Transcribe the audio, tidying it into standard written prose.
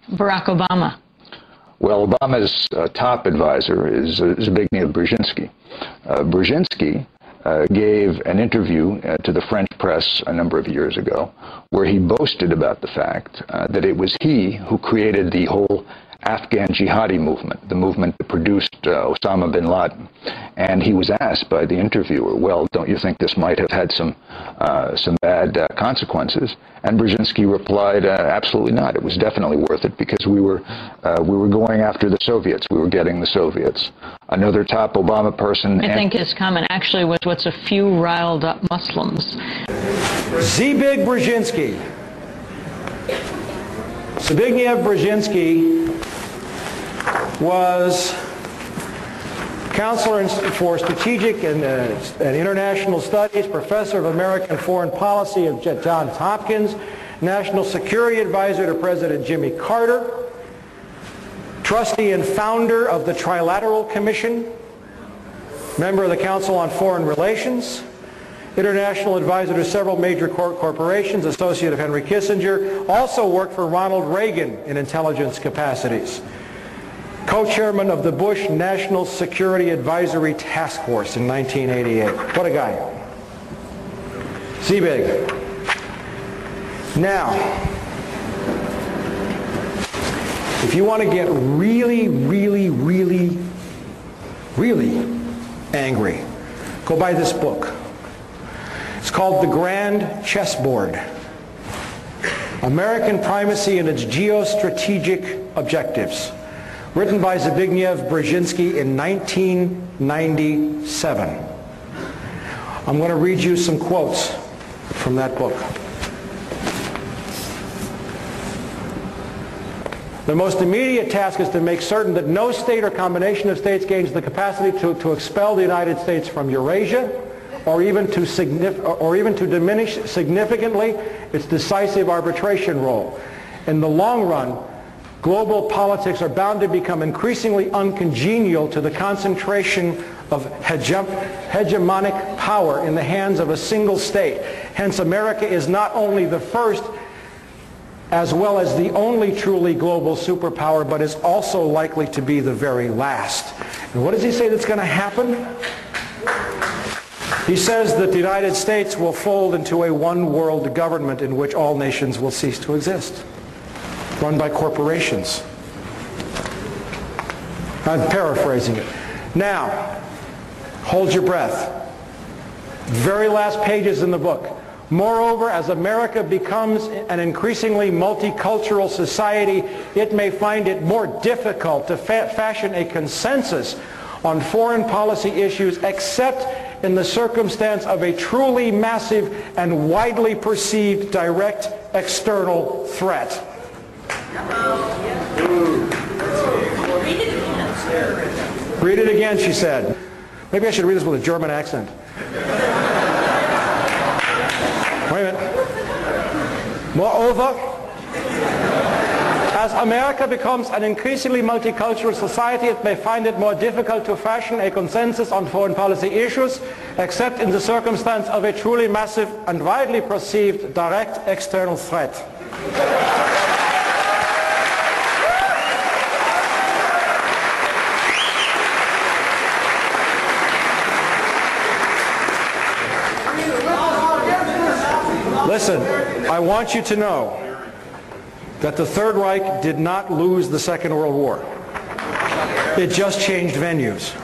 Barack Obama? Well, Obama's top advisor is Zbigniew Brzezinski. Brzezinski gave an interview to the French press a number of years ago where he boasted about the fact that it was he who created the whole Afghan jihadi movement, the movement that produced Osama bin Laden. And he was asked by the interviewer, well, don't you think this might have had some bad consequences? And Brzezinski replied, absolutely not. It was definitely worth it because we were going after the Soviets. We were getting the Soviets. Another top Obama person... I think his comment actually was, what's a few riled up Muslims? Zbigniew Brzezinski. Zbigniew Brzezinski was counselor for strategic and international studies, professor of American foreign policy at Johns Hopkins, national security advisor to President Jimmy Carter, trustee and founder of the Trilateral Commission, member of the Council on Foreign Relations, international advisor to several major corporations, associate of Henry Kissinger, also worked for Ronald Reagan in intelligence capacities. Co-chairman of the Bush National Security Advisory Task Force in 1988. What a guy. Zbig. Now, if you want to get really, really, really, really angry, go buy this book. It's called The Grand Chessboard: American Primacy and Its Geostrategic Objectives, written by Zbigniew Brzezinski in 1997. I'm going to read you some quotes from that book. The most immediate task is to make certain that no state or combination of states gains the capacity to expel the United States from Eurasia, or even to diminish significantly its decisive arbitration role. In the long run, global politics are bound to become increasingly uncongenial to the concentration of hegemonic power in the hands of a single state. Hence, America is not only the first as well as the only truly global superpower, but is also likely to be the very last. And what does he say that's going to happen? He says that the United States will fold into a one-world government in which all nations will cease to exist, run by corporations. I'm paraphrasing it. Now, hold your breath. Very last pages in the book. Moreover, as America becomes an increasingly multicultural society, it may find it more difficult to fashion a consensus on foreign policy issues except in the circumstance of a truly massive and widely perceived direct external threat. Read it again, she said. Maybe I should read this with a German accent. Wait a minute. Moreover, as America becomes an increasingly multicultural society, it may find it more difficult to fashion a consensus on foreign policy issues, except in the circumstance of a truly massive and widely perceived direct external threat. Listen, I want you to know that the Third Reich did not lose the Second World War. It just changed venues.